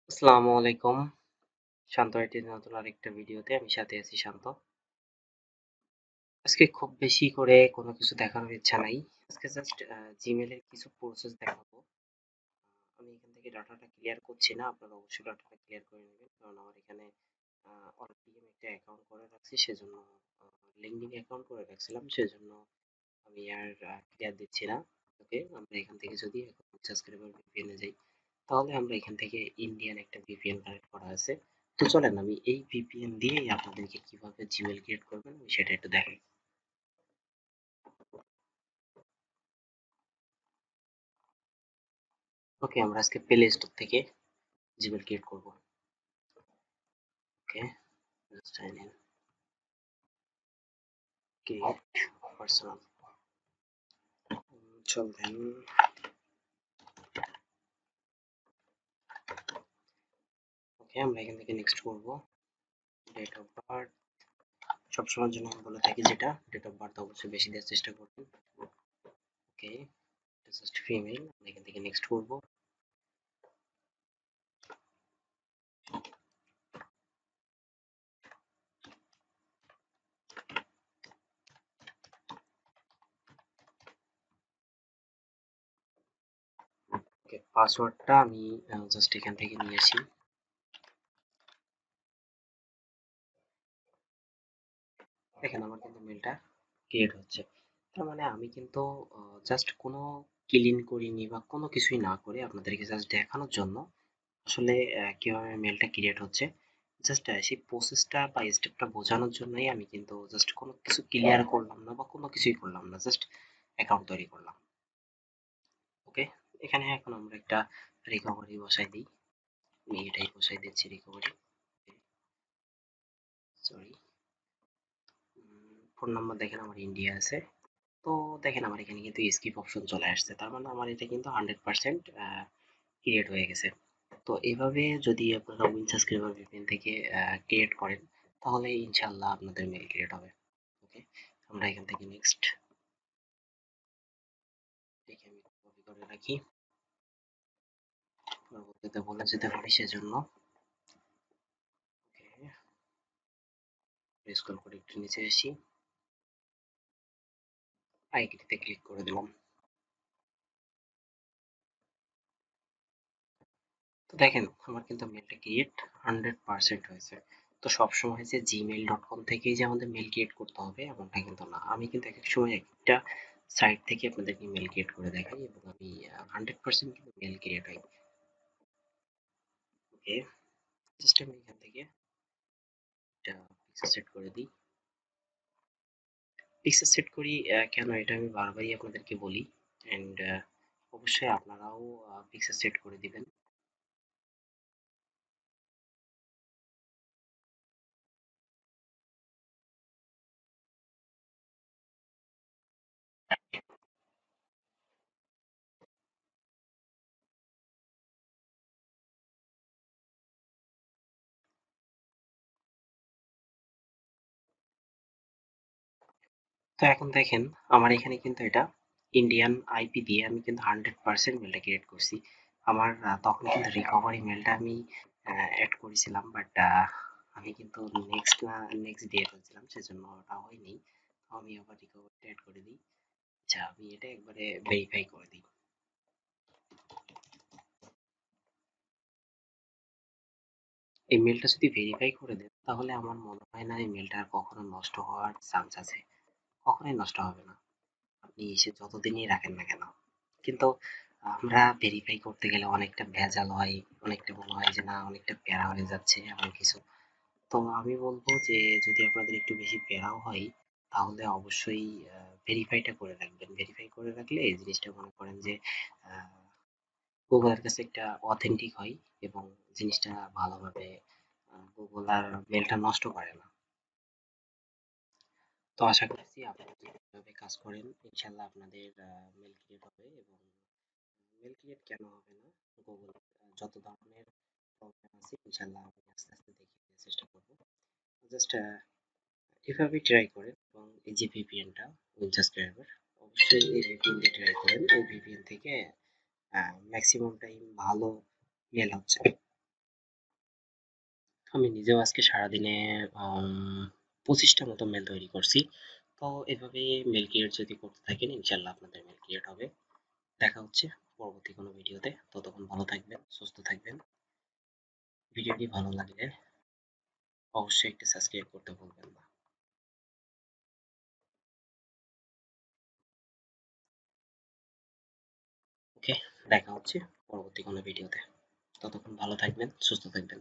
আসসালামু আলাইকুম। শান্তইটের নতুন আরেকটা ভিডিওতে আমি সাথে আছি শান্ত। আজকে খুব বেশি করে কোনো কিছু দেখানোর ইচ্ছা নাই। আজকে জাস্ট Gmail এর কিছু প্রসেস দেখাবো। আমি এখান থেকে ডাটাটা ক্লিয়ার করছি না। আপনারা অবশ্যই ডাটাটা ক্লিয়ার করে নেবেন। কারণ আমার এখানে অলরেডি আমি একটা অ্যাকাউন্ট করে রাখছি সেজন্য লিঙ্কডিন অ্যাকাউন্ট করে রাখছিলাম সেজন্য আমি আর ক্লিয়ার দিচ্ছি না। ওকে, আমরা এখান থেকে যদি এখন সাবস্ক্রাইবার VPN এ যাই তাহলে আমরা এখান থেকে ইন্ডিয়ান একটা ভিপিএন কানেক্ট করা আছে। তো চলেন আমি এই ভিপিএন দিয়েই আপনাদেরকে কিভাবে জিমেল ক্রিয়েট করবেন আমি সেটা একটু দেখাই। ওকে, আমরা আজকে প্লে স্টোর থেকে জিমেল ক্রিয়েট করব। ওকে, সাইন ইন, ক্রিয়েট পার্সোনাল। চলবেন। ওকে, আমরা এখান থেকে নেক্সট করব। ডেট অফ বার্থ সবসময়ের জন্য আমি বলে থাকি, যেটা ডেট অফ বার্থ অবশ্যই বেশি দেওয়ার চেষ্টা করবেন। ওকে, জাস্ট ফিমেল, আমরা এখান থেকে নেক্সট করব। ওকে, পাসওয়ার্ডটা আমি জাস্ট এখান থেকে নিয়ে আসি। দেখেন আমার কিন্তু মেলটা ক্রিয়েট হচ্ছে। তার মানে আমি কিন্তু জাস্ট কোনো ক্লিন করিনি বা কোনো কিছুই না করে আপনাদেরকে জাস্ট দেখানোর জন্য আসলে কিভাবে মেলটা ক্রিয়েট হচ্ছে, জাস্ট সেই প্রসেসটা বা স্টেপটা বোঝানোর জন্যই আমি কিন্তু জাস্ট কোনো কিছু ক্লিয়ার করলাম না বা কোনো কিছুই করলাম না, জাস্ট অ্যাকাউন্ট তৈরি করলাম। ওকে, এখানে এখন আমরা একটা রিকভারি বসাই দিই। আমি এটাই বসাই দিচ্ছি, রিকভারি। সরি, ফোন নাম্বার দেখেন আমার ইন্ডিয়া আছে। তো দেখেন আমার এখানে কিন্তু স্কিপ অপশন চলে আসছে, তার মানে আমার এটা কিন্তু 100% ক্রিয়েট হয়ে গেছে। তো এইভাবে যদি আপনারা উইন সাবস্ক্রাইবার VPN থেকে ক্রিয়েট করেন তাহলে ইনশাল্লাহ আপনাদের মেল ক্রিয়েট হবে। ওকে, আমরা এখান থেকে নেক্সট দেখে আমি কপি করে রাখি, পরবর্তীতে বলে যেতে পারি সেজন্য। ওকে, স্ক্রল করে একটু নিচে আসি, আইডিতে ক্লিক করে দিলাম। তো দেখেন আমার কিন্তু মেলটা ক্রিয়েট 100% হয়েছে। তো সবসময় যে gmail.com থেকেই যে আমাদের মেল ক্রিয়েট করতে হবে এমনটা কিন্তু না। আমি কিন্তু এক এক সময় একটা সাইট থেকে আপনাদেরকে মেল ক্রিয়েট করে দেখাই এবং আমি 100% কিন্তু মেল ক্রিয়েট হয়। ওকে, জাস্ট আমি এখান থেকে একটা পিকচার সেট করে দিই। পিকচার সেট করি কেন, এটা আমি বারবারই আপনাদেরকে বলি। অ্যান্ড অবশ্যই আপনারাও পিকচার সেট করে দিবেন। তো এখন দেখেন আমার এখানে কিন্তু এটা ইন্ডিয়ান আইপি দিয়ে আমি কিন্তু 100% মেলটা ক্রিয়েট করছি। আমার তখন কিন্তু রিকভারি মেলটা আমি অ্যাড করেছিলাম, বাট আমি কিন্তু নেক্সট দিয়ে ফেলছিলাম সেজন্য ওটা হয়নি। তো আমি আবার রিকভারিটা অ্যাড করে দিই। আচ্ছা, আমি এটা একবারে ভেরিফাই করে দিই। এই মেলটা যদি ভেরিফাই করে দেন তাহলে আমার মনে হয় না এই মেলটা আর কখনো নষ্ট হওয়ার চান্স আছে। কখনোই নষ্ট হবে না, আপনি এসে যতদিনই রাখেন না কেন। কিন্তু আমরা ভেরিফাই করতে গেলে অনেকটা ভেজাল হয়, অনেকটা মনে হয় যে না অনেকটা প্যারা হয়ে যাচ্ছে এমন কিছু। তো আমি বলবো যে যদি আপনাদের একটু বেশি প্যারাও হয় তাহলে অবশ্যই ভেরিফাইটা করে রাখবেন। ভেরিফাই করে রাখলে এই জিনিসটা মনে করেন যে গুগলের কাছে একটা অথেন্টিক হয় এবং জিনিসটা ভালোভাবে গুগল আর মেলটা নষ্ট করে না। তো আশা করছি আপনারা যদি এভাবে কাজ করেন ইনশাল্লাহ আপনাদের মেল ক্রিয়েট হবে। এবং মেল ক্রিয়েট কেন হবে না, গুগল যত ধরনের প্রবলেম আছে ইনশাল্লাহ আমি আস্তে আস্তে দেখিয়ে দেওয়ার চেষ্টা করবো। জাস্ট এভাবে ট্রাই করেন এবং এই যে ভিপিএনটা উইল সাবস্ক্রাইবার অবশ্যই এই ভিপিএন দিয়ে ট্রাই করেন। এই ভিপিএন থেকে ম্যাক্সিমাম টাইম ভালো মেল হচ্ছে। আমি নিজেও আজকে সারাদিনে 25টা মতো মেল তৈরি করছি। তো এভাবে মেল ক্রিয়েট যদি করতে থাকেন ইনশাল্লাহ আপনাদের মেল ক্রিয়েট হবে। দেখা হচ্ছে পরবর্তী কোনো ভিডিওতে। ততক্ষণ ভালো থাকবেন, সুস্থ থাকবেন। ভিডিওটি ভালো লাগলে অবশ্যই একটি সাবস্ক্রাইব করতে ভুলবেন না। ওকে, দেখা হচ্ছে পরবর্তী কোনো ভিডিওতে। ততক্ষণ ভালো থাকবেন, সুস্থ থাকবেন।